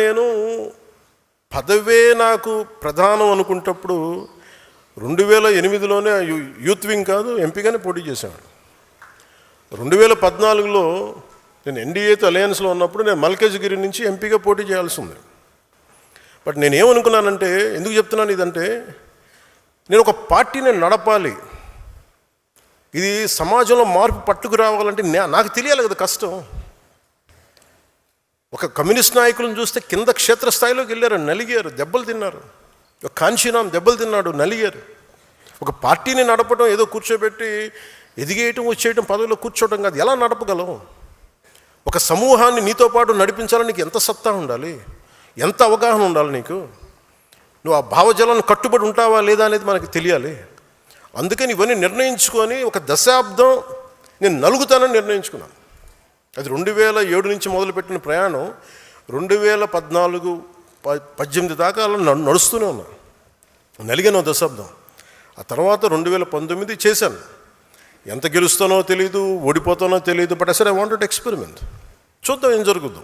నేను పదవే నాకు ప్రధానం అనుకుంటప్పుడు 2008లోనే యూత్ వింగ్ కాదు ఎంపీగానే పోటీ చేశాను. 2014లో నేను ఎన్డీఏతో అలయన్స్లో ఉన్నప్పుడు నేను మల్కాజ్గిరి నుంచి ఎంపీగా పోటీ చేయాల్సి ఉంది. బట్ నేనేమనుకున్నానంటే, ఎందుకు చెప్తున్నాను ఇదంటే, నేను ఒక పార్టీని నడపాలి, ఇది సమాజంలో మార్పు పట్టుకు రావాలంటే నాకు తెలియాలి కదా కష్టం. ఒక కమ్యూనిస్ట్ నాయకులను చూస్తే కింద క్షేత్రస్థాయిలోకి వెళ్ళారు, నలిగారు, దెబ్బలు తిన్నారు. ఒక కాంశీరామ్ దెబ్బలు తిన్నాడు, నలిగారు. ఒక పార్టీని నడపడం ఏదో కూర్చోబెట్టి ఎదిగేయటం వచ్చేయటం పదవిలో కూర్చోవటం కాదు. ఎలా నడపగలం? ఒక సమూహాన్ని నీతో పాటు నడిపించాలని నీకు ఎంత సత్తా ఉండాలి, ఎంత అవగాహన ఉండాలి నీకు. నువ్వు ఆ భావజాలను కట్టుబడి ఉంటావా లేదా అనేది మనకి తెలియాలి. అందుకని ఇవన్నీ నిర్ణయించుకొని ఒక దశాబ్దం నేను నలుగుతానని నిర్ణయించుకున్నాను. అది 2007 నుంచి మొదలుపెట్టిన ప్రయాణం 2014-18 దాకా అలా నడుస్తూనే ఉన్నాను. నలిగాను దశాబ్దం. ఆ తర్వాత 2019 చేశాను. ఎంత గెలుస్తానో తెలీదు, ఓడిపోతానో తెలీదు. బట్ అసలు ఐ వాంటెడ్ ఎక్స్పెరిమెంట్. చూద్దాం ఏం జరుగుద్దు.